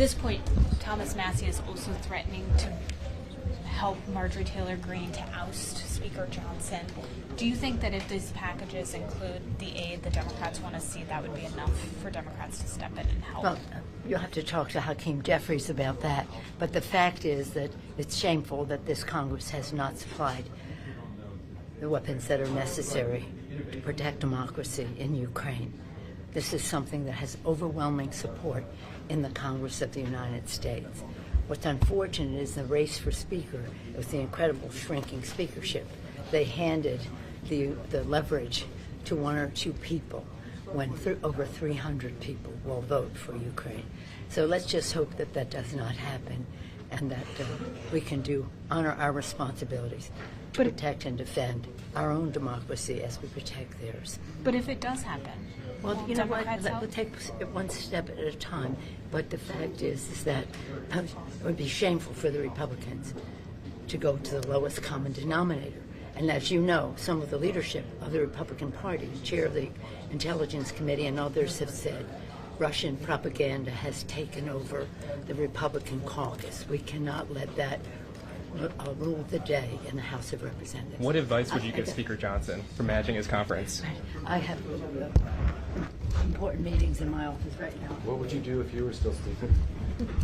this point, Thomas Massie is also threatening to help Marjorie Taylor Greene to oust Speaker Johnson. Do you think that if these packages include the aid the Democrats want to see, that would be enough for Democrats to step in and help? Well, you'll have to talk to Hakeem Jeffries about that. But the fact is that it's shameful that this Congress has not supplied the weapons that are necessary to protect democracy in Ukraine. This is something that has overwhelming support in the Congress of the United States. What's unfortunate is the race for Speaker with the incredible shrinking speakership. They handed the leverage to one or two people when over 300 people will vote for Ukraine. So let's just hope that that does not happen and that we can honor our responsibilities to protect and defend our own democracy as we protect theirs. But if it does happen, well, you know what? We'll take it one step at a time. But the fact is that it would be shameful for the Republicans to go to the lowest common denominator. And as you know, some of the leadership of the Republican Party, chair of the Intelligence Committee and others have said Russian propaganda has taken over the Republican caucus. We cannot let that rule the day in the House of Representatives. What advice would you give Speaker Johnson for managing his conference? I have important meetings in my office right now. What would you do if you were still Speaker?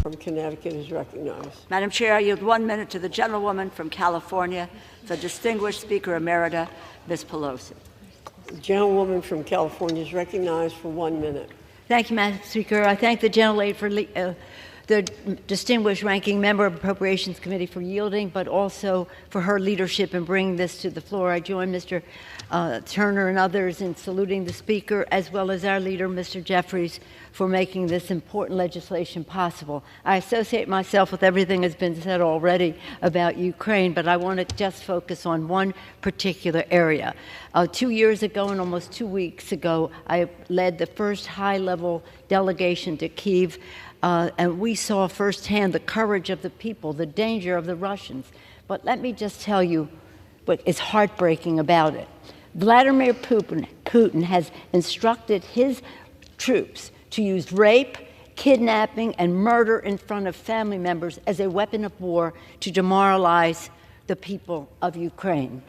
From Connecticut is recognized. Madam Chair, I yield 1 minute to the gentlewoman from California, the distinguished Speaker Emerita, Ms. Pelosi. The gentlewoman from California is recognized for 1 minute. Thank you, Madam Speaker. I thank the gentlelady for the distinguished ranking member of Appropriations Committee for yielding, but also for her leadership in bringing this to the floor. I join Mr. Turner and others in saluting the Speaker, as well as our leader, Mr. Jeffries, for making this important legislation possible. I associate myself with everything that's been said already about Ukraine, but I want to just focus on one particular area. 2 years ago and almost 2 weeks ago, I led the first high-level delegation to Kyiv, and we saw firsthand the courage of the people, the danger of the Russians. But let me just tell you what is heartbreaking about it. Vladimir Putin has instructed his troops to use rape, kidnapping, and murder in front of family members as a weapon of war to demoralize the people of Ukraine.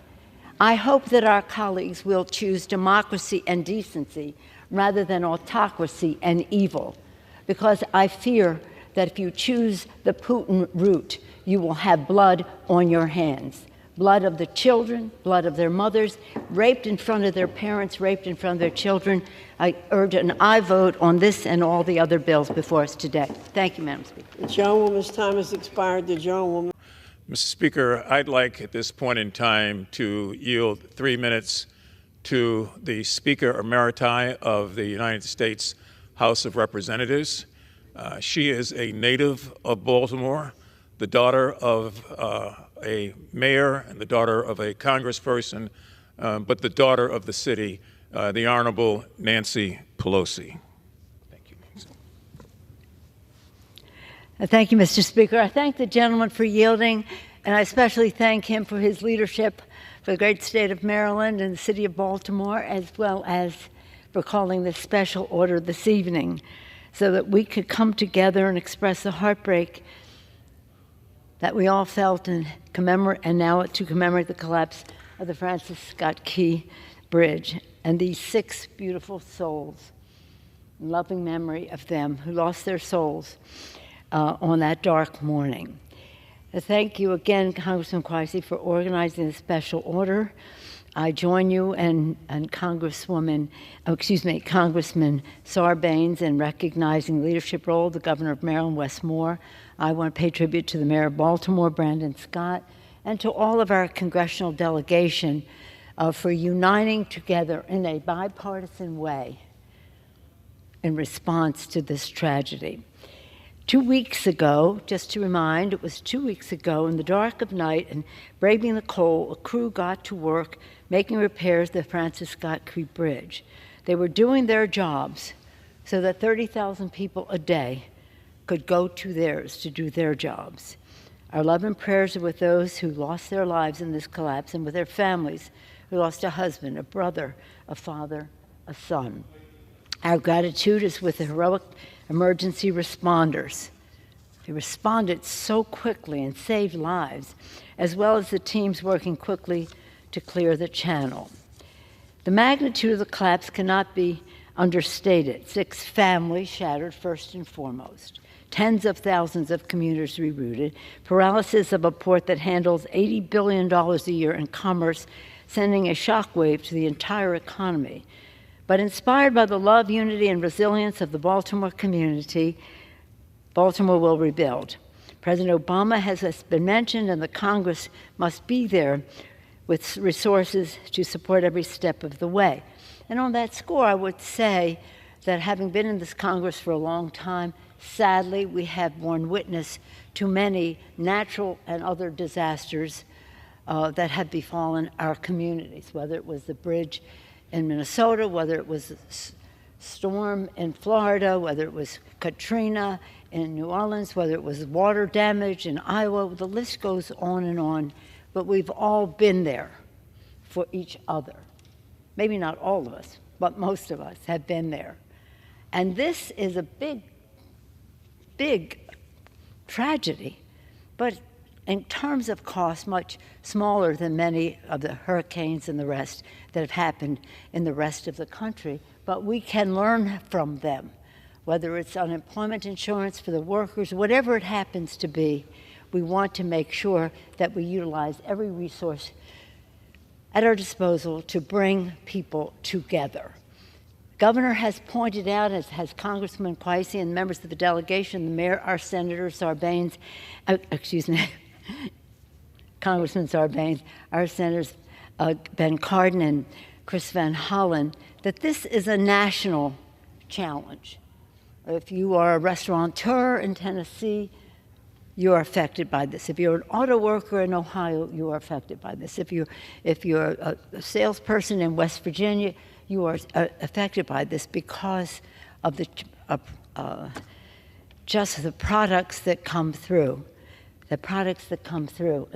I hope that our colleagues will choose democracy and decency rather than autocracy and evil, because I fear that if you choose the Putin route, you will have blood on your hands. Blood of the children, blood of their mothers, raped in front of their parents, raped in front of their children. I urge an aye vote on this and all the other bills before us today. Thank you, Madam Speaker. The gentlewoman's time has expired. The gentlewoman. Mr. Speaker, I'd like at this point in time to yield 3 minutes to the Speaker Emerita of the United States House of Representatives. She is a native of Baltimore, the daughter of a mayor and the daughter of a congressperson, but the daughter of the city, the Honorable Nancy Pelosi. Thank you, Nancy. Thank you, Mr. Speaker. I thank the gentleman for yielding, and I especially thank him for his leadership for the great state of Maryland and the city of Baltimore, as well as for calling this special order this evening so that we could come together and express the heartbreak that we all felt and now to commemorate the collapse of the Francis Scott Key Bridge and these 6 beautiful souls, in loving memory of them who lost their souls on that dark morning. Thank you again, Congressman Quasi, for organizing this special order. I join you and Congressman Sarbanes in recognizing the leadership role of the Governor of Maryland, Wes Moore. I want to pay tribute to the Mayor of Baltimore, Brandon Scott, and to all of our congressional delegation for uniting together in a bipartisan way in response to this tragedy. 2 weeks ago, just to remind, it was 2 weeks ago in the dark of night and braving the cold, a crew got to work making repairs to the Francis Scott Key Bridge. They were doing their jobs so that 30,000 people a day could go to theirs to do their jobs. Our love and prayers are with those who lost their lives in this collapse and with their families who lost a husband, a brother, a father, a son. Our gratitude is with the heroic emergency responders He responded so quickly and saved lives, as well as the teams working quickly to clear the channel. The magnitude of the collapse cannot be understated. 6 families shattered first and foremost. Tens of thousands of commuters rerouted. Paralysis of a port that handles $80 billion a year in commerce, sending a shockwave to the entire economy. But inspired by the love, unity, and resilience of the Baltimore community, Baltimore will rebuild. President Obama has been mentioned, and the Congress must be there with resources to support every step of the way. And on that score, I would say that having been in this Congress for a long time, sadly, we have borne witness to many natural and other disasters that have befallen our communities, whether it was the bridge in Minnesota, whether it was a storm in Florida, whether it was Katrina in New Orleans, whether it was water damage in Iowa. The list goes on and on. But we've all been there for each other. Maybe not all of us, but most of us have been there. And this is a big, big tragedy, but in terms of cost, much smaller than many of the hurricanes and the rest that have happened in the rest of the country. But we can learn from them, whether it's unemployment insurance for the workers, whatever it happens to be. We want to make sure that we utilize every resource at our disposal to bring people together. Governor has pointed out, as has Congressman Quaisi and members of the delegation, the mayor, our Senator Sarbanes, Congressman Sarbanes, our Senators Ben Cardin and Chris Van Hollen, that this is a national challenge. If you are a restaurateur in Tennessee, you are affected by this. If you're an auto worker in Ohio, you are affected by this. If you're a salesperson in West Virginia, you are affected by this because of just the products that come through, and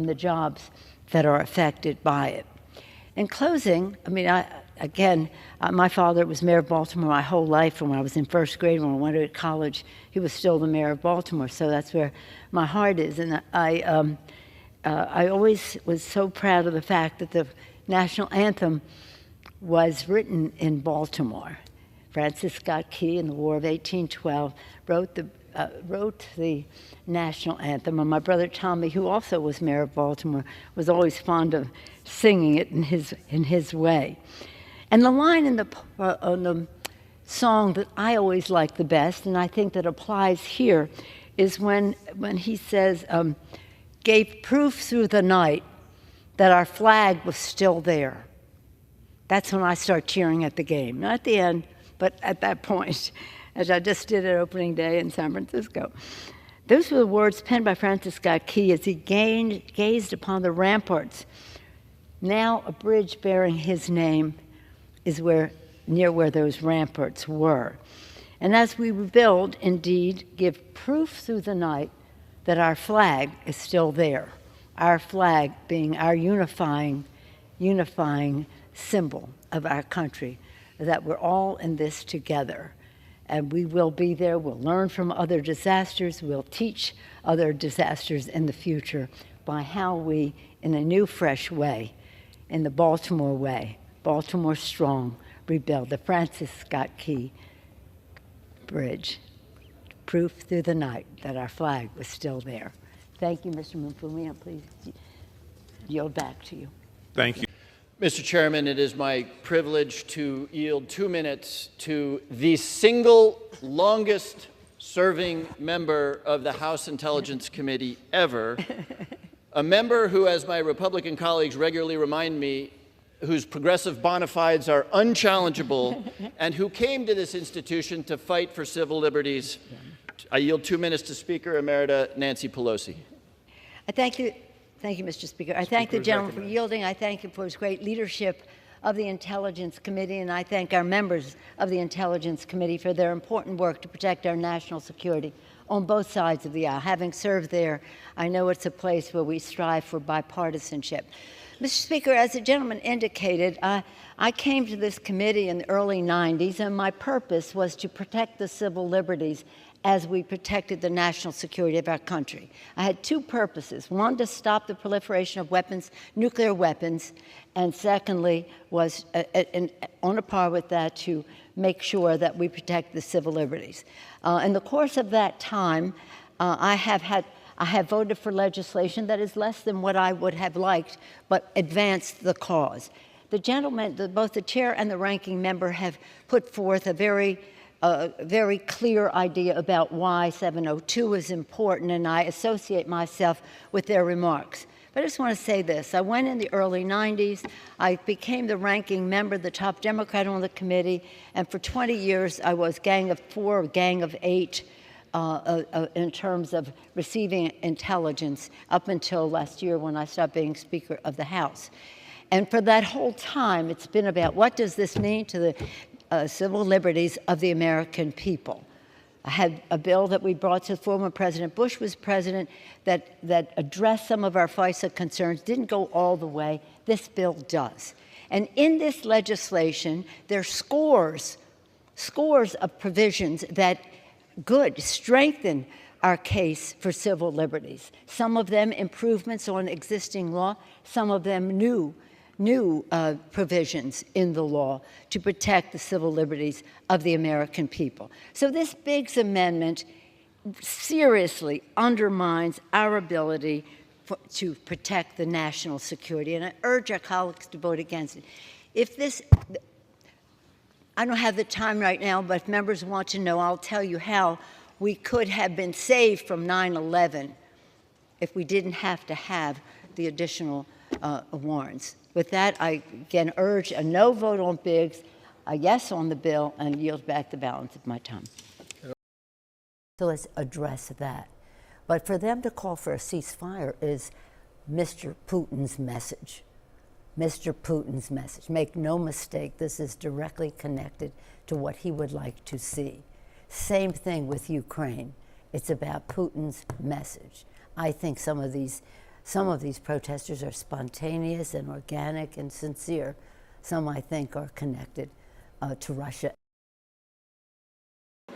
the jobs that are affected by it. In closing, I mean, my father was mayor of Baltimore my whole life. From when I was in first grade, when I went to college, he was still the mayor of Baltimore. So that's where my heart is. And I always was so proud of the fact that the national anthem was written in Baltimore. Francis Scott Key, in the War of 1812, wrote the national anthem. And my brother Tommy, who also was mayor of Baltimore, was always fond of singing it in his way. And the line in the song that I always like the best, and I think that applies here, is when he says, gave proof through the night that our flag was still there. That's when I start cheering at the game. Not at the end, but at that point, as I just did at opening day in San Francisco. Those were the words penned by Francis Scott Key as he gazed upon the ramparts. Now a bridge bearing his name is near where those ramparts were. And as we rebuild, indeed, give proof through the night that our flag is still there. Our flag being our unifying symbol of our country, that we're all in this together. And we will be there. We'll learn from other disasters. We'll teach other disasters in the future by how we, in a new, fresh way, in the Baltimore way, Baltimore strong, rebuild the Francis Scott Key Bridge. Proof through the night that our flag was still there. Thank you, Mr. Mufumi. I'll please yield back to you. Thank you. Mr. Chairman, it is my privilege to yield 2 minutes to the single longest serving member of the House Intelligence Committee ever, a member who, as my Republican colleagues regularly remind me, whose progressive bona fides are unchallengeable, and who came to this institution to fight for civil liberties. I yield 2 minutes to Speaker Emerita Nancy Pelosi. I thank you. Thank you, Mr. Speaker. I thank the gentleman for yielding. I thank him for his great leadership of the Intelligence Committee, and I thank our members of the Intelligence Committee for their important work to protect our national security on both sides of the aisle. Having served there, I know it's a place where we strive for bipartisanship. Mr. Speaker, as the gentleman indicated, I came to this committee in the early 90s, and my purpose was to protect the civil liberties as we protected the national security of our country. I had two purposes. One, to stop the proliferation of weapons, nuclear weapons, and secondly was, on a par with that, to make sure that we protect the civil liberties. In the course of that time, I have voted for legislation that is less than what I would have liked, but advanced the cause. The gentleman, both the chair and the ranking member, have put forth a very clear idea about why 702 is important, and I associate myself with their remarks. But I just want to say this. I went in the early 90s. I became the ranking member, the top Democrat on the committee, and for 20 years I was gang of 4 or gang of 8 in terms of receiving intelligence up until last year when I stopped being Speaker of the House. And for that whole time, it's been about what does this mean to the civil liberties of the American people. I had a bill that we brought to former President Bush was president that addressed some of our FISA concerns, didn't go all the way. This bill does. And in this legislation, there are scores of provisions that strengthen our case for civil liberties. Some of them improvements on existing law, some of them new provisions in the law to protect the civil liberties of the American people. So this Biggs Amendment seriously undermines our ability to protect the national security, and I urge our colleagues to vote against it. I don't have the time right now, but if members want to know, I'll tell you how we could have been saved from 9/11 if we didn't have to have the additional warrants. With that, I again urge a no vote on Biggs, a yes on the bill, and yield back the balance of my time. So let's address that. But for them to call for a ceasefire is Mr. Putin's message. Mr. Putin's message. Make no mistake, this is directly connected to what he would like to see. Same thing with Ukraine. It's about Putin's message. I think some of these protesters are spontaneous and organic and sincere. Some, I think, are connected to Russia. How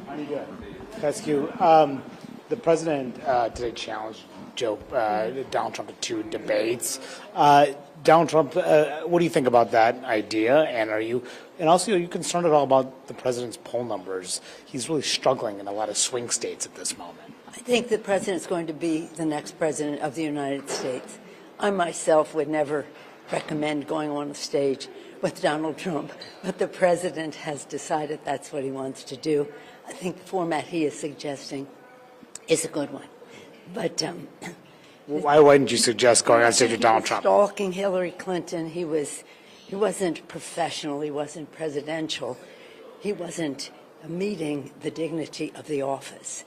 are you doing? Thank you. The president today challenged Donald Trump to 2 debates. Donald Trump, what do you think about that idea? And are you concerned at all about the president's poll numbers? He's really struggling in a lot of swing states at this moment. I think the president's going to be the next president of the United States. I myself would never recommend going on a stage with Donald Trump, but the president has decided that's what he wants to do. I think the format he is suggesting is a good one. But why wouldn't you suggest going on stage with Donald Trump? Stalking Hillary Clinton, he wasn't professional, he wasn't presidential, he wasn't meeting the dignity of the office.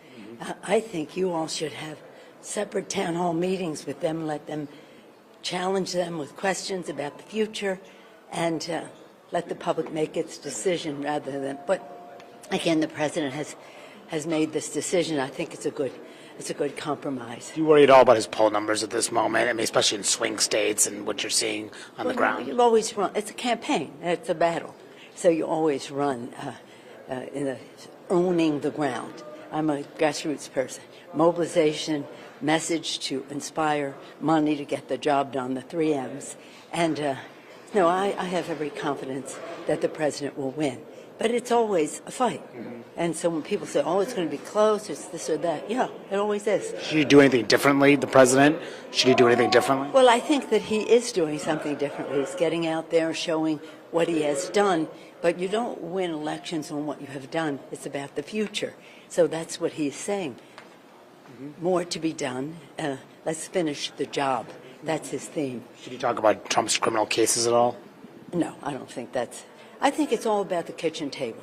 I think you all should have separate town hall meetings with them, let them challenge them with questions about the future, and let the public make its decision rather than. But again, the president has made this decision. I think it's a good compromise. Do you worry at all about his poll numbers at this moment? I mean, especially in swing states and what you're seeing on the ground. You'll always run. It's a campaign. It's a battle. So you always run owning the ground. I'm a grassroots person. Mobilization, message to inspire, money to get the job done, the 3 M's. And no, I have every confidence that the president will win. But it's always a fight. Mm-hmm. And so when people say, oh, it's going to be close, it's this or that, yeah, it always is. Should he do anything differently, the president? Should he do anything differently? Well, I think that he is doing something differently. He's getting out there, showing what he has done. But you don't win elections on what you have done. It's about the future. So that's what he's saying. Mm-hmm. More to be done. Let's finish the job. That's his theme. Should you talk about Trump's criminal cases at all? No, I don't think that's. I think it's all about the kitchen table.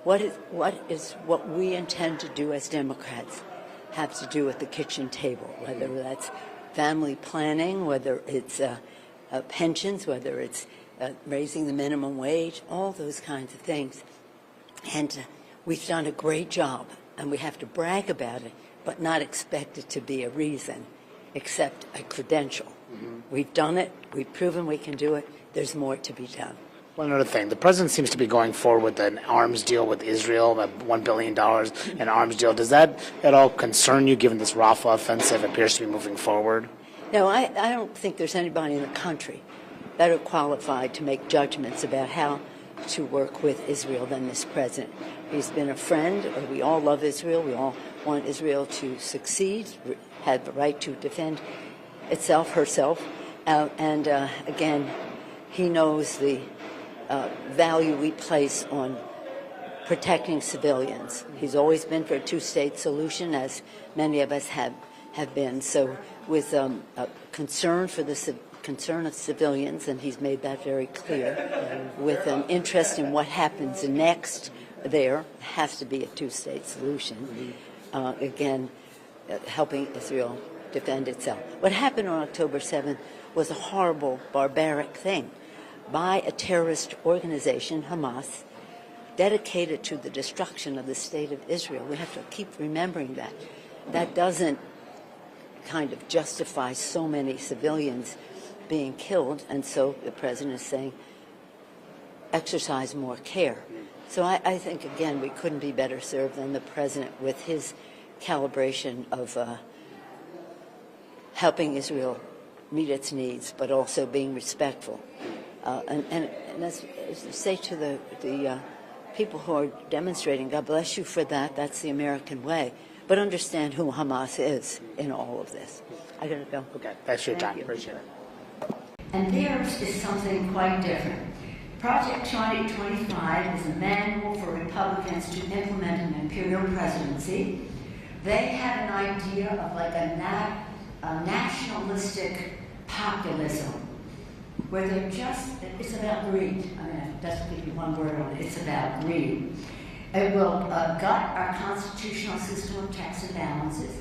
What we intend to do as Democrats have to do with the kitchen table, whether that's family planning, whether it's pensions, whether it's raising the minimum wage, all those kinds of things. And we've done a great job, and we have to brag about it, but not expect it to be a reason, except a credential. Mm-hmm. We've done it. We've proven we can do it. There's more to be done. One other thing, the president seems to be going forward with an arms deal with Israel, $1 billion in arms deal. Does that at all concern you, given this Rafah offensive appears to be moving forward? No, I don't think there's anybody in the country better qualified to make judgments about how to work with Israel than this president. He's been a friend. We all love Israel. We all want Israel to succeed, have the right to defend itself, herself. And again, he knows the value we place on protecting civilians. He's always been for a two-state solution, as many of us have been. So with a concern for the concern of civilians, and he's made that very clear, with an interest in what happens next there, has to be a two-state solution. Again, helping Israel defend itself. What happened on October 7th was a horrible, barbaric thing by a terrorist organization, Hamas, dedicated to the destruction of the state of Israel. We have to keep remembering that. That doesn't kind of justify so many civilians being killed, and so the president is saying, exercise more care. So I think, again, we couldn't be better served than the president with his calibration of helping Israel meet its needs, but also being respectful. And as I say to the people who are demonstrating, God bless you for that. That's the American way. But understand who Hamas is in all of this. I gotta go. Okay, thanks for your time. Appreciate it. And theirs is something quite different. Project 2025 is a manual for Republicans to implement an imperial presidency. They have an idea of like a nationalistic populism, where they're it's about greed. I mean, it doesn't give you one word on it, it's about greed. It will gut our constitutional system of checks and balances.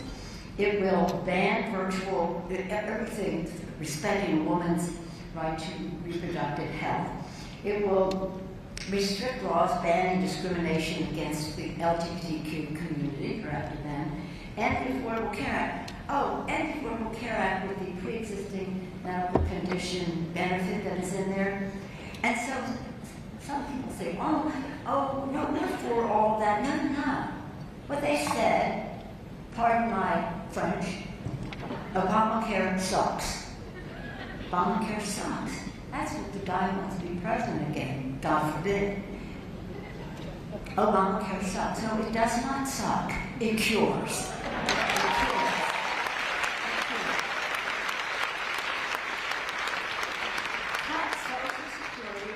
It will ban everything respecting a woman's right to reproductive health. It will restrict laws banning discrimination against the LGBTQ community, or after them, and the Affordable Care Act. Oh, and the Affordable Care Act with the pre-existing medical condition benefit that is in there. And so some people say, oh, no, not for all that. No. What they said, pardon my French, Obamacare sucks. Obamacare sucks. That's what the guy wants to be president again, God forbid. Obamacare sucks. No, it does not suck. It cures. Cut Social Security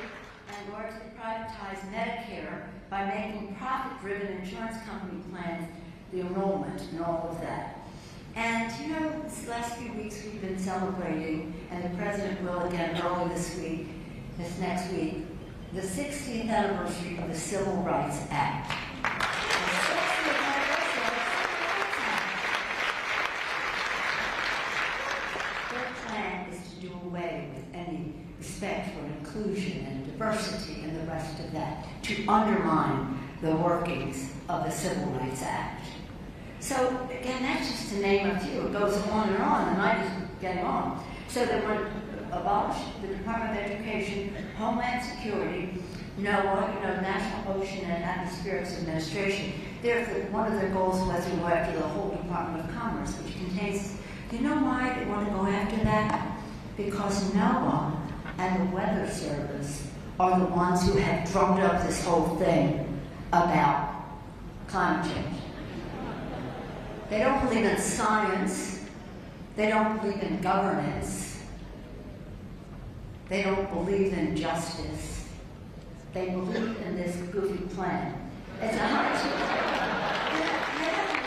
and largely privatize Medicare by making profit-driven insurance company plans the enrollment and all of that. And you know, this last few weeks we've been celebrating, and the president will again early this next week, the 16th anniversary of the Civil Rights Act. Their plan is to do away with any respect for inclusion and diversity and the rest of that, to undermine the workings of the Civil Rights Act. So, again, that's just to name a few. It goes on, and I just get on. So they want to abolish the Department of Education, Homeland Security, NOAA, National Ocean and Atmospherics Administration. One of their goals was to go after the whole Department of Commerce, which contains, you know why they want to go after that? Because NOAA and the Weather Service are the ones who have drummed up this whole thing about climate change. They don't believe in science. They don't believe in governance. They don't believe in justice. They believe in this goofy plan. It's a hard to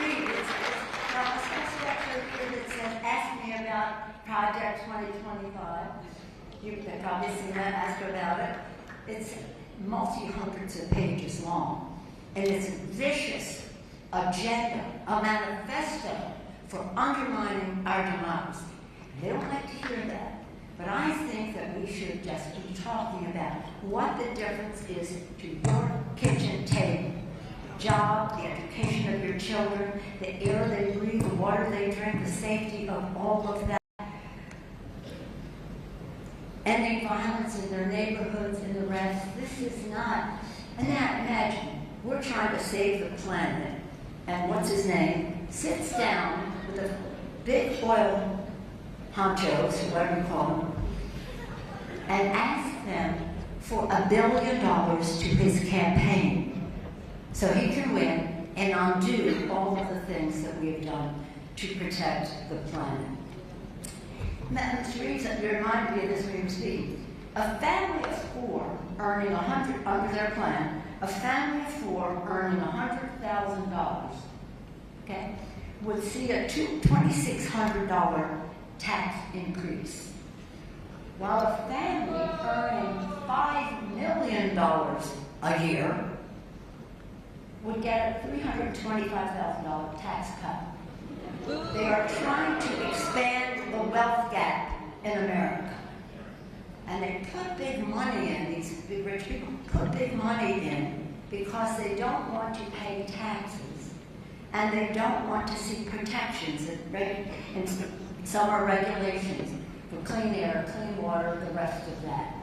read. It's a special lecture here that says, ask me about Project 2025. You've probably seen that, ask about it. It's multi-hundreds of pages long. And it's a vicious agenda, a manifesto for undermining our democracy. They don't like to hear that. But I think that we should just be talking about what the difference is to your kitchen table. Job, the education of your children, the air they breathe, the water they drink, the safety of all of that. ending violence in their neighborhoods and the rest. This is not, and now imagine, we're trying to save the planet, and what's his name sits down with the big oil honchos, whatever you call them, and asks them for $1 billion to his campaign so he can win and undo all of the things that we have done to protect the planet. Mr. Reeves, you reminded me of this when you were speaking. A family of four earning under their plan, a family of four earning $100,000, okay, would see a $2,600 tax increase, while a family earning $5 million a year would get a $325,000 tax cut. They are trying to expand the wealth gap in America. And they put big money in, these big rich people put big money in because they don't want to pay taxes and they don't want to see protections and summer regulations for clean air, clean water, the rest of that.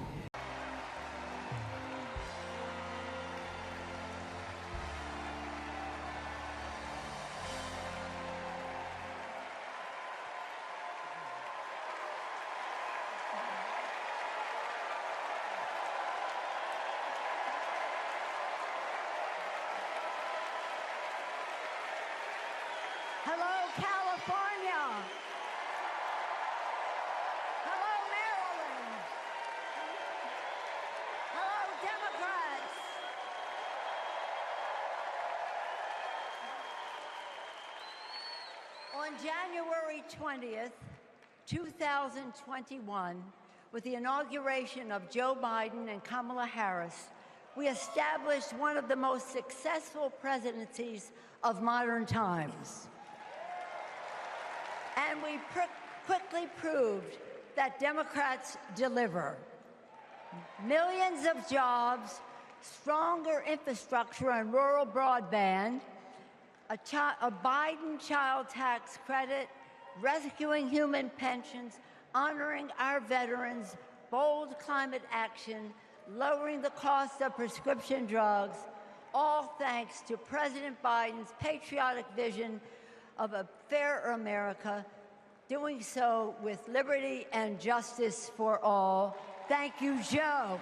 Hello, California. Hello, Maryland. Hello, Democrats. On January 20th, 2021, with the inauguration of Joe Biden and Kamala Harris, we established one of the most successful presidencies of modern times. And we quickly proved that Democrats deliver. Millions of jobs, stronger infrastructure and rural broadband, a Biden child tax credit, rescuing human pensions, honoring our veterans, bold climate action, lowering the cost of prescription drugs, all thanks to President Biden's patriotic vision of a fairer America, doing so with liberty and justice for all. Thank you, Joe.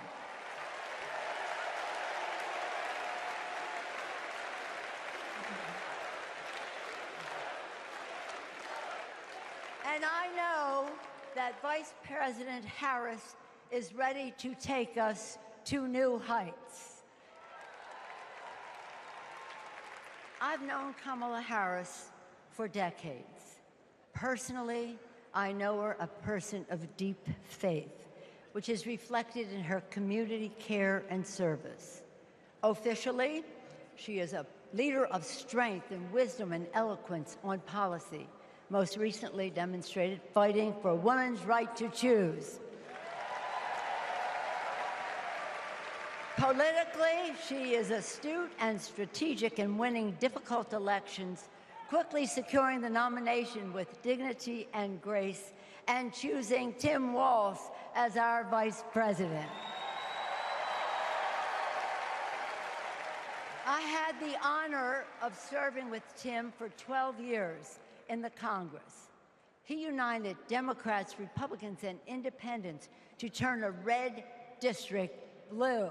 And I know that Vice President Harris is ready to take us to new heights. I've known Kamala Harris for decades. Personally, I know her a person of deep faith, which is reflected in her community care and service. Officially, she is a leader of strength and wisdom and eloquence on policy, most recently demonstrated fighting for women's right to choose. Politically, she is astute and strategic in winning difficult elections, quickly securing the nomination with dignity and grace, and choosing Tim Walz as our vice president. I had the honor of serving with Tim for 12 years in the Congress. He united Democrats, Republicans, and independents to turn a red district blue.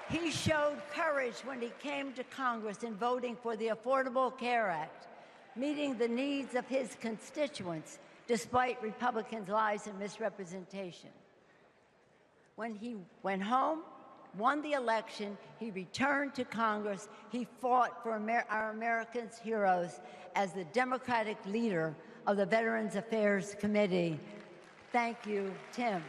He showed courage when he came to Congress in voting for the Affordable Care Act, meeting the needs of his constituents despite Republicans' lies and misrepresentation. When he went home, won the election, he returned to Congress. He fought for our Americans' heroes as the Democratic leader of the Veterans Affairs Committee. Thank you, Tim.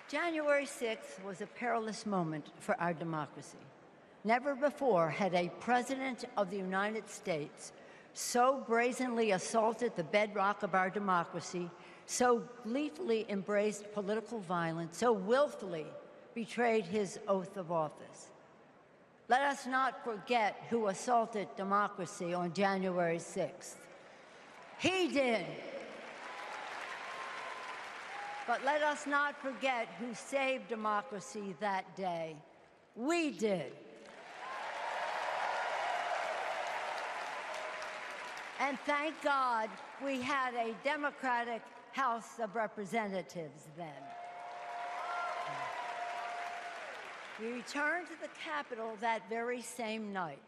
January 6th was a perilous moment for our democracy. Never before had a president of the United States so brazenly assaulted the bedrock of our democracy, so gleefully embraced political violence, so willfully betrayed his oath of office. Let us not forget who assaulted democracy on January 6th. He did. But let us not forget who saved democracy that day. We did. And thank God we had a Democratic House of Representatives then. We returned to the Capitol that very same night.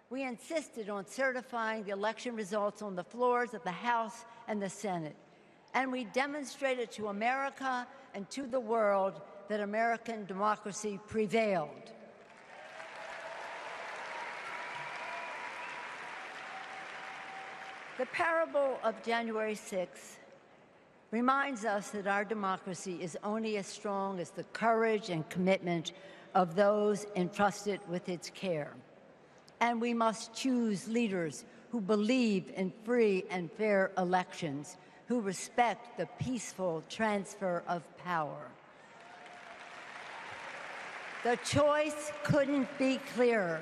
We insisted on certifying the election results on the floors of the House and the Senate. And we demonstrated to America and to the world that American democracy prevailed. The parable of January 6th reminds us that our democracy is only as strong as the courage and commitment of those entrusted with its care. And we must choose leaders who believe in free and fair elections, who respect the peaceful transfer of power. The choice couldn't be clearer.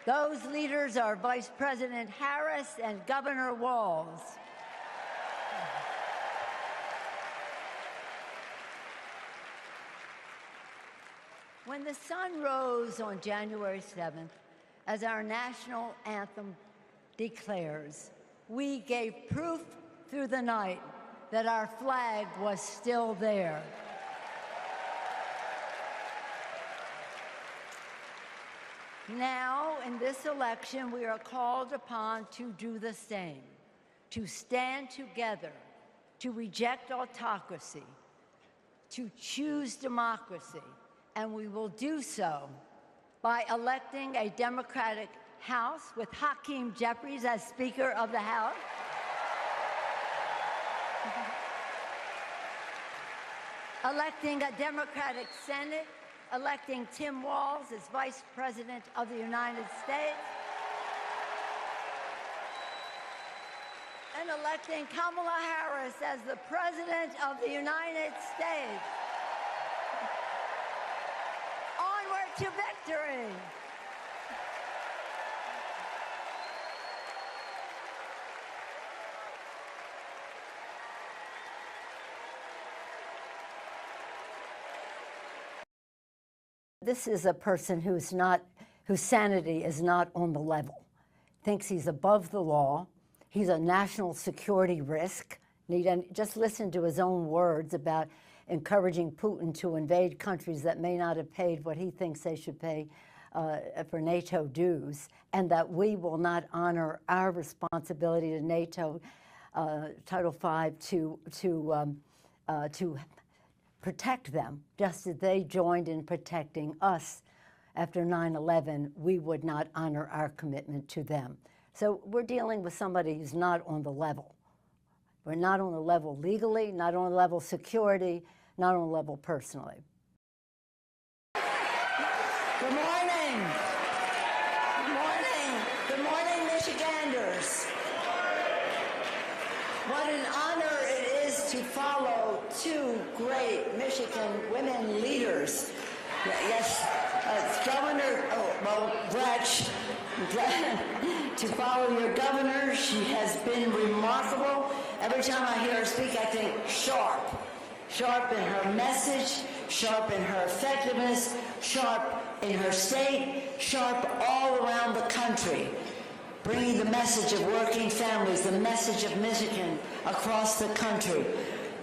Those leaders are Vice President Harris and Governor Walz. When the sun rose on January 7th, as our national anthem declares, we gave proof through the night that our flag was still there. Now, in this election, we are called upon to do the same, to stand together, to reject autocracy, to choose democracy, and we will do so by electing a Democratic House with Hakeem Jeffries as Speaker of the House, electing a Democratic Senate, electing Tim Walz as Vice President of the United States, and electing Kamala Harris as the President of the United States. Onward to victory! This is a person whose sanity is not on the level, thinks he's above the law. He's a national security risk. Just listen to his own words about encouraging Putin to invade countries that may not have paid what he thinks they should pay for NATO dues, and that we will not honor our responsibility to NATO, Title V, to protect them, just as they joined in protecting us after 9/11. We would not honor our commitment to them. So we're dealing with somebody who's not on the level. We're not on the level legally, not on the level security, not on the level personally. Good morning. Good morning. Good morning, Michiganders. What an honor it is to follow two great Michigan women leaders. Yes, Governor, Gretsch, to follow your governor. She has been remarkable. Every time I hear her speak, I think sharp. Sharp in her message, sharp in her effectiveness, sharp in her state, sharp all around the country, bringing the message of working families, the message of Michigan across the country.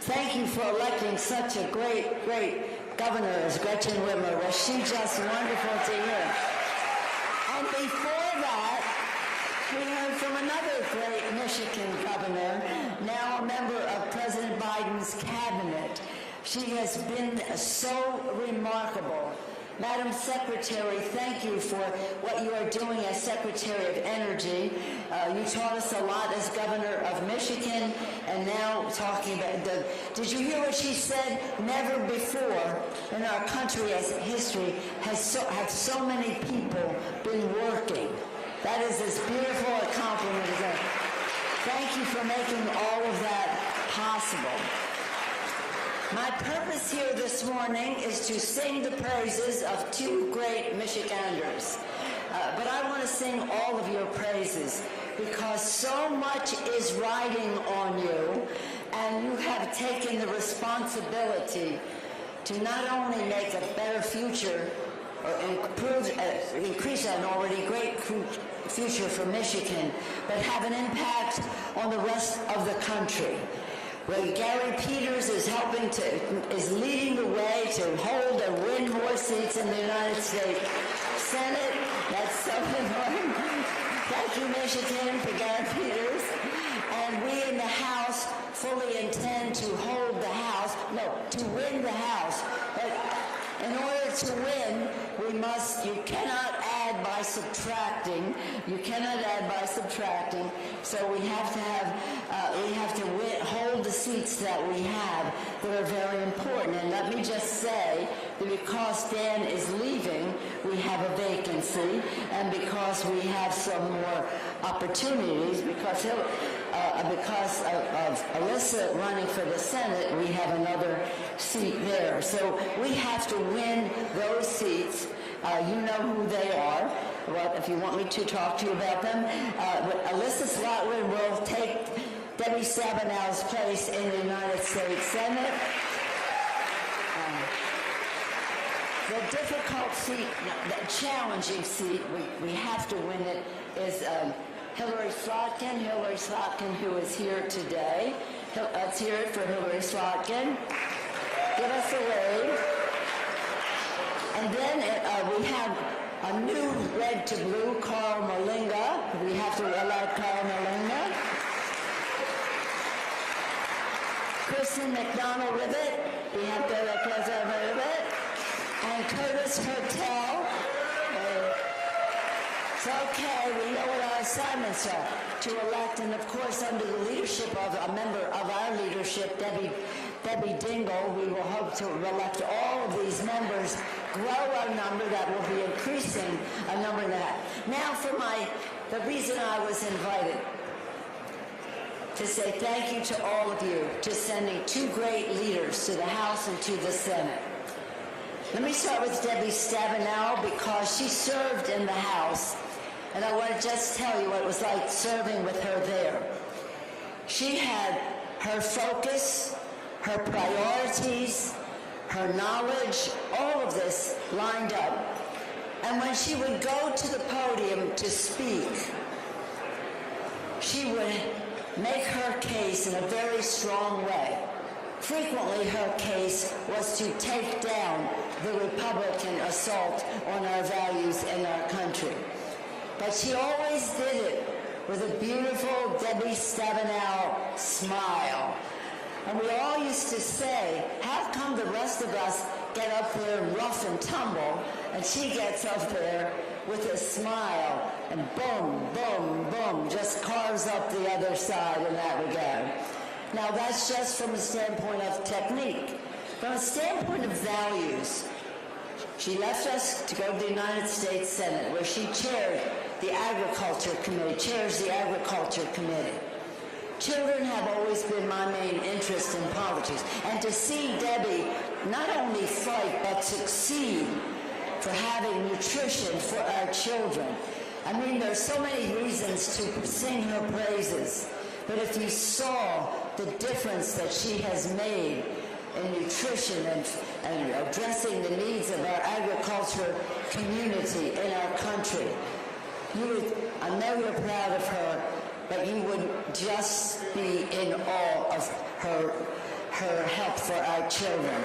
Thank you for electing such a great, great governor as Gretchen Whitmer. Was she just wonderful to hear? And before that, we heard from another great Michigan governor, now a member of President Biden's cabinet. She has been so remarkable. Madam Secretary, thank you for what you are doing as Secretary of Energy. You taught us a lot as Governor of Michigan, and now talking about did you hear what she said? Never before in our country as history have so many people been working. That is as beautiful a compliment as that. Thank you for making all of that possible. My purpose here this morning is to sing the praises of two great great Michiganders. But I want to sing all of your praises because so much is riding on you, and you have taken the responsibility to not only make a better future or increase an already great future for Michigan, but have an impact on the rest of the country. Where Gary Peters is leading the way to hold and win more seats in the United States Senate. That's something. Thank you, Michigan, for Gary Peters. And we in the House fully intend to to win the House. But in order to win, you cannot add by subtracting. You cannot add by subtracting. So we have to hold the seats that we have that are very important. And let me just say that because Dan is leaving, we have a vacancy, and because we have some more opportunities, because of Alyssa running for the Senate, we have another seat there. So we have to win those seats. You know who they are. Well, if you want me to talk to you about them, Alyssa Slotwin will take Debbie Stabenow's place in the United States Senate. The difficult seat, the challenging seat, we have to win it, is Hillary Slotkin, who is here today. Let's hear it for Hillary Slotkin. Give us a wave. And then we have a new red to blue, Carl Malinga. We have to elect Carl Malinga. Kristen McDonald-Ribbett. We have to elect Kristen Ribbett. And Curtis Hertel. It's okay, we know what our assignments are. To elect, and of course, under the leadership of a member of our leadership, Debbie Dingell, we will hope to elect all of these members, grow our number, that will be increasing a number that. Now for the reason I was invited, to say thank you to all of you, to sending two great leaders to the House and to the Senate. Let me start with Debbie Stabenow because she served in the House, and I want to just tell you what it was like serving with her there. She had her focus, her priorities, her knowledge, all of this lined up. And when she would go to the podium to speak, she would make her case in a very strong way. Frequently, her case was to take down the Republican assault on our values in our country. But she always did it with a beautiful Debbie Stabenow smile. And we all used to say, how come the rest of us get up there rough and tumble, and she gets up there with a smile, and boom, boom, boom, just carves up the other side in that regard. Now, that's just from a standpoint of technique. From a standpoint of values, she left us to go to the United States Senate, where she chairs the Agriculture Committee. Children have always been my main interest in politics. And to see Debbie not only fight, but succeed for having nutrition for our children. I mean, there's so many reasons to sing her praises. But if you saw the difference that she has made in nutrition and addressing the needs of our agriculture community in our country, I know you're proud of her, but you would just be in awe of her help for our children.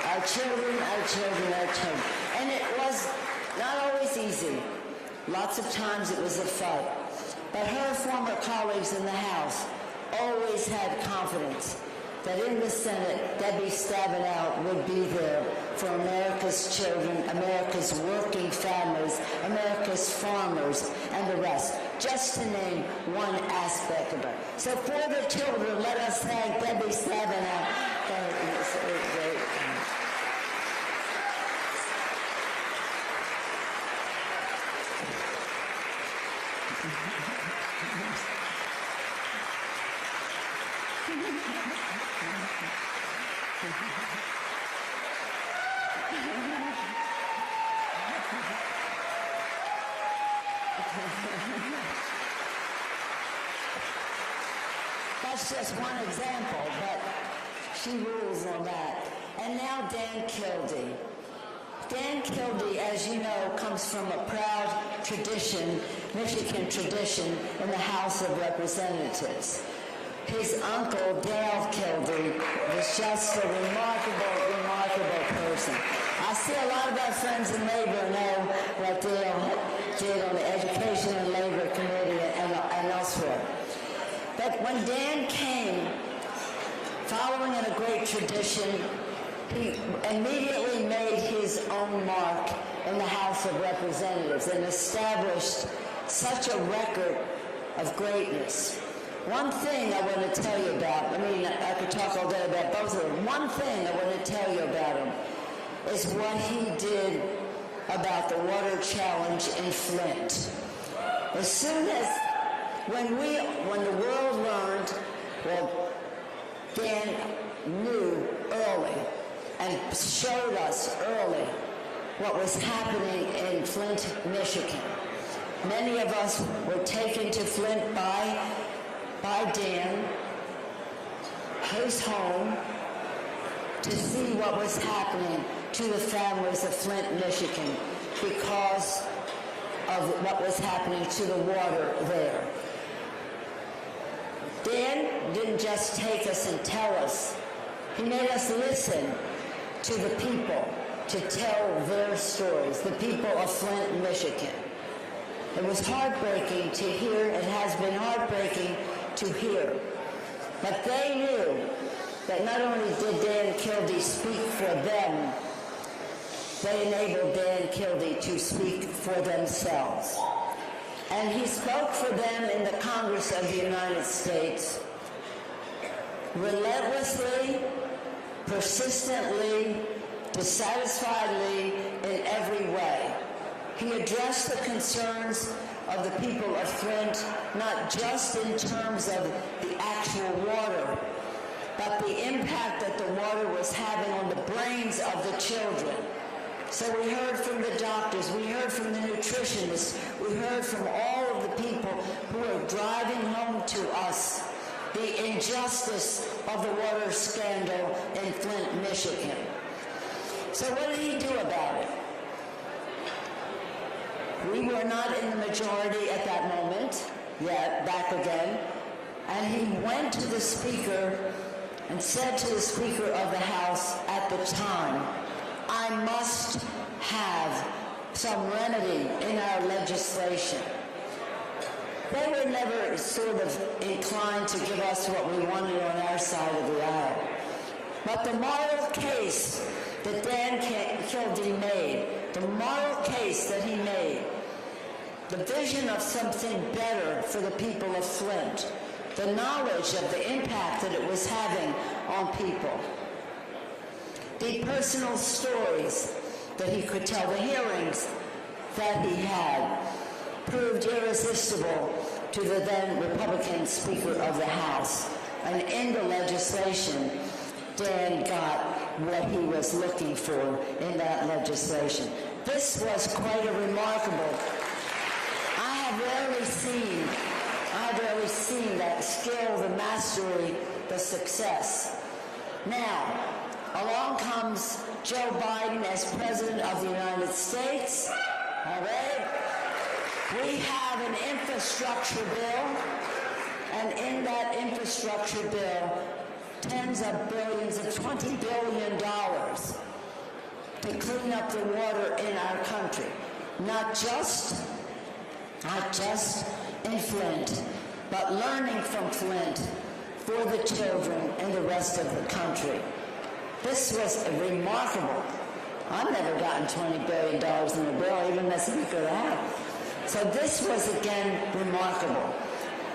Our children, our children, our children. And it was not always easy. Lots of times it was a fight. But her former colleagues in the House always had confidence that in the Senate, Debbie Stabenow would be there for America's children, America's working families, America's farmers, and the rest, just to name one aspect of it. So for the children, let us thank Debbie Stabenow. Thank you. So great. that's just one example, but she rules on that. And now Dan Kildee. Dan Kildee, as you know, comes from a proud tradition, Michigan tradition, in the House of Representatives. His uncle, Dale Kildee, was just a remarkable, remarkable person. I see a lot of our friends in labor know what Dale did on the Education and Labor Committee and elsewhere. But when Dan came, following in a great tradition, he immediately made his own mark in the House of Representatives and established such a record of greatness. One thing I want to tell you about, I could talk all day about both of them. One thing I want to tell you about him is what he did about the water challenge in Flint. As soon as, when the world learned, well, Dan knew early and showed us early what was happening in Flint, Michigan. Many of us were taken to Flint by Dan, his home, to see what was happening to the families of Flint, Michigan, because of what was happening to the water there. Dan didn't just take us and tell us. He made us listen to the people, to tell their stories, the people of Flint, Michigan. It was heartbreaking to hear. It has been heartbreaking to hear. But they knew that not only did Dan Kildee speak for them, they enabled Dan Kildee to speak for themselves. And he spoke for them in the Congress of the United States, relentlessly, persistently, dissatisfiedly, in every way. He addressed the concerns of the people of Flint, not just in terms of the actual water, but the impact that the water was having on the brains of the children. So we heard from the doctors, we heard from the nutritionists, we heard from all of the people who are driving home to us the injustice of the water scandal in Flint, Michigan. So what did he do about it? We were not in the majority at that moment, yet back again, and he went to the Speaker and said to the Speaker of the House at the time, I must have some remedy in our legislation. They were never sort of inclined to give us what we wanted on our side of the aisle. But the moral case that Dan Kildee made, the moral case that he made, the vision of something better for the people of Flint, the knowledge of the impact that it was having on people, the personal stories that he could tell, the hearings that he had, proved irresistible to the then Republican Speaker of the House. And in the legislation, Dan got what he was looking for in that legislation. This was quite a remarkable. I have rarely seen that skill, the mastery, the success. Now, along comes Joe Biden as President of the United States. All right? We have an infrastructure bill, and in that infrastructure bill, tens of billions, of $20 billion to clean up the water in our country. Not just in Flint, but learning from Flint for the children and the rest of the country. This was remarkable. I've never gotten $20 billion in a bill, even the Speaker of the House. So this was, again, remarkable.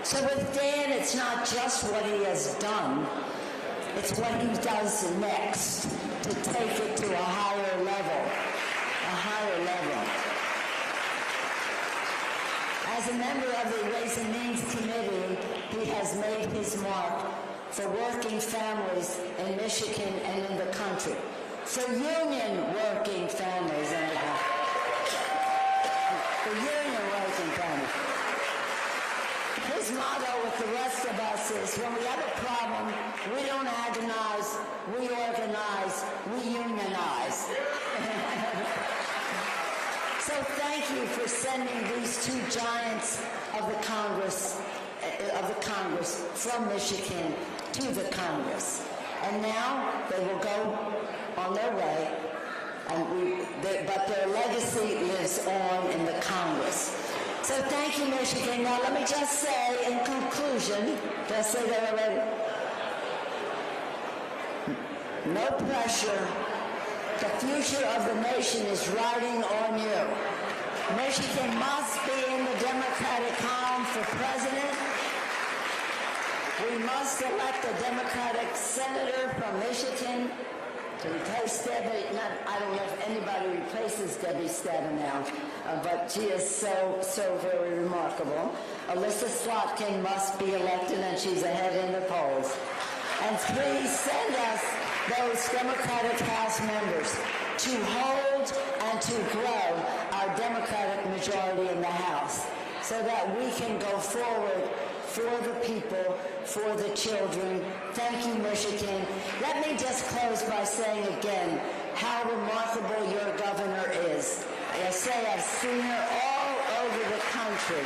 So with Dan, it's not just what he has done, it's what he does next to take it to a higher level, As a member of the Ways and Means Committee, he has made his mark for working families in Michigan and in the country, for union working families in the country. For union working families. his motto with the rest of us is, when we have a problem, we don't agonize, we organize, we unionize. So thank you for sending these two giants of the Congress from Michigan to the Congress. And now they will go on their way, but their legacy lives on in the Congress. So thank you, Michigan. Now let me just say in conclusion, did I say that already? No pressure. The future of the nation is riding on you. Michigan must be in the Democratic column for president. We must elect a Democratic senator from Michigan to replace Debbie. I don't know if anybody replaces Debbie Statter now, but she is so very remarkable. Alyssa Slotkin must be elected, and she's ahead in the polls. And please send us those Democratic House members to hold and to grow our Democratic majority in the House so that we can go forward for the people, for the children. Thank you, Michigan. Let me just close by saying again how remarkable your governor is. I say I've seen her all over the country.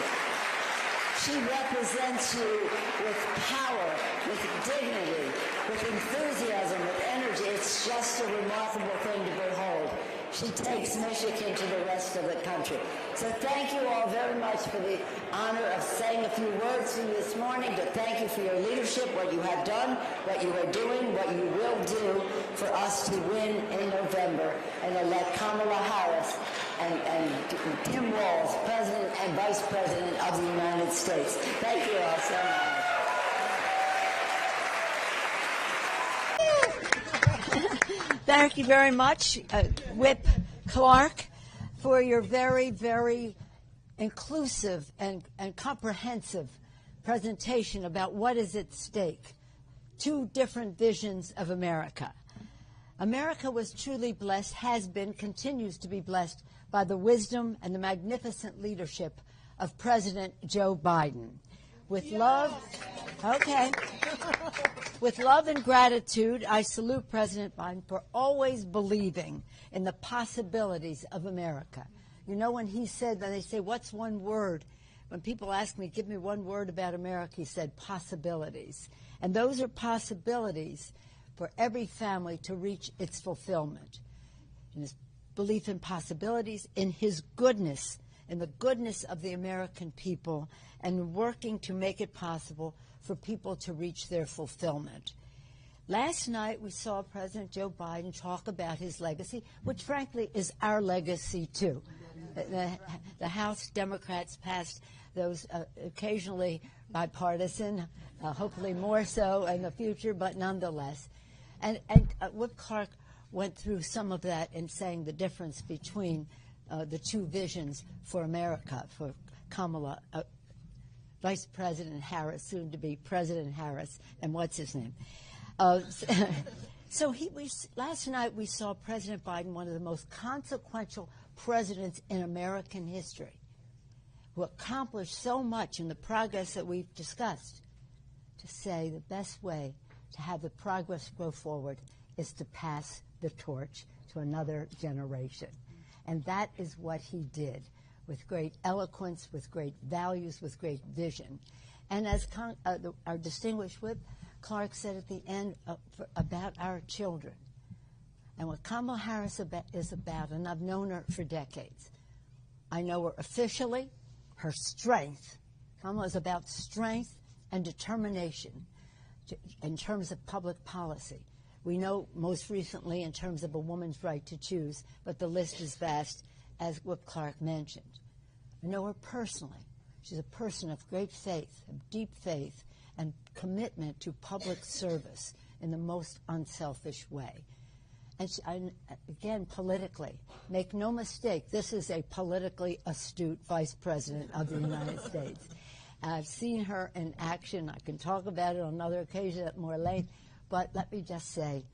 She represents you with power, with dignity, with enthusiasm, with energy. It's just a remarkable thing to behold. She takes Michigan to the rest of the country. So thank you all very much for the honor of saying a few words to you this morning, to thank you for your leadership, what you have done, what you are doing, what you will do for us to win in November and elect Kamala Harris and Tim Walz, President and Vice President of the United States. Thank you all so much. Thank you very much, Whip Clark, for your very, very inclusive and comprehensive presentation about what is at stake. Two different visions of America. America was truly blessed, has been, continues to be blessed by the wisdom and the magnificent leadership of President Joe Biden. With love, with love and gratitude, I salute President Biden for always believing in the possibilities of America. You know, when he said, when they say, what's one word? When people ask me, give me one word about America, he said possibilities. And those are possibilities for every family to reach its fulfillment. In his belief in possibilities, in his goodness, in the goodness of the American people, and working to make it possible for people to reach their fulfillment. Last night, we saw President Joe Biden talk about his legacy, which frankly is our legacy too. The House Democrats passed those occasionally bipartisan, hopefully more so in the future, but nonetheless. And Whip Clark went through some of that in saying the difference between the two visions for America, for Kamala, Vice President Harris, soon to be President Harris, and what's his name? Last night we saw President Biden, one of the most consequential presidents in American history, who accomplished so much in the progress that we've discussed, to say the best way to have the progress go forward is to pass the torch to another generation. And that is what he did, with great eloquence, with great values, with great vision. And as our distinguished Whip Clark said at the end about our children, and what Kamala Harris is about, and I've known her for decades. I know her officially, her strength. Kamala is about strength and determination in terms of public policy. We know most recently in terms of a woman's right to choose, but the list is vast, as Whip Clark mentioned. I know her personally. She's a person of great faith, of deep faith, and commitment to public service in the most unselfish way. And again, politically, make no mistake, this is a politically astute Vice President of the United States. I've seen her in action. I can talk about it on another occasion at more length. But let me just say,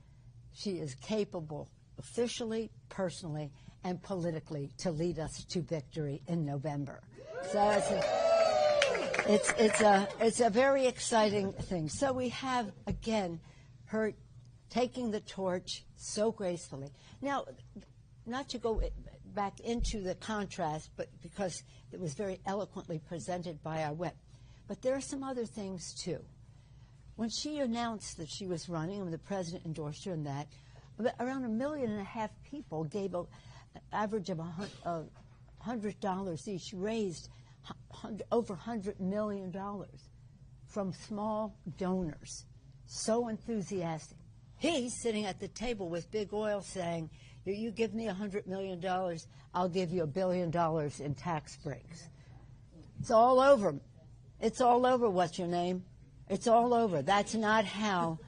she is capable, officially, personally, and politically, to lead us to victory in November. So It's a very exciting thing. So we have, again, her taking the torch so gracefully. Now, not to go back into the contrast, but because it was very eloquently presented by our whip. But there are some other things, too. When she announced that she was running, and the president endorsed her in that, around 1.5 million people gave an average of $100 each, raised over $100 million from small donors. So enthusiastic. He's sitting at the table with Big Oil saying, you give me $100 million, I'll give you $1 billion in tax breaks. It's all over. It's all over, what's your name? It's all over. That's not how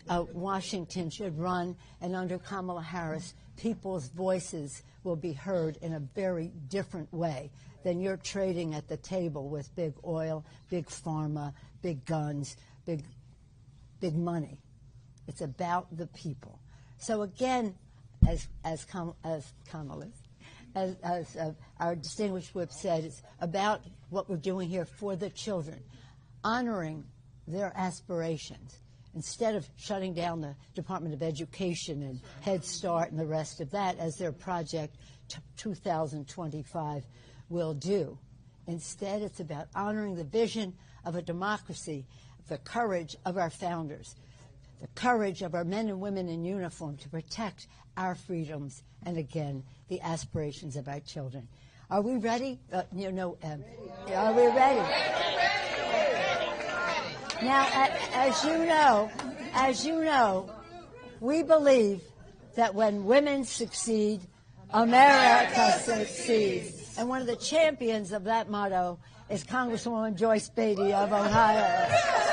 Washington should run, and under Kamala Harris, people's voices will be heard in a very different way than you're trading at the table with Big Oil, Big Pharma, big guns, big money. It's about the people. So again, as Kamala, as our distinguished whip said, it's about what we're doing here for the children, honoring their aspirations. Instead of shutting down the Department of Education and Head Start and the rest of that, as their project 2025 will do. Instead, it's about honoring the vision of a democracy, the courage of our founders, the courage of our men and women in uniform to protect our freedoms, and again, the aspirations of our children. Are we ready? Are we ready? Now, as you know, we believe that when women succeed, America succeeds. And one of the champions of that motto is Congresswoman Joyce Beatty of Ohio.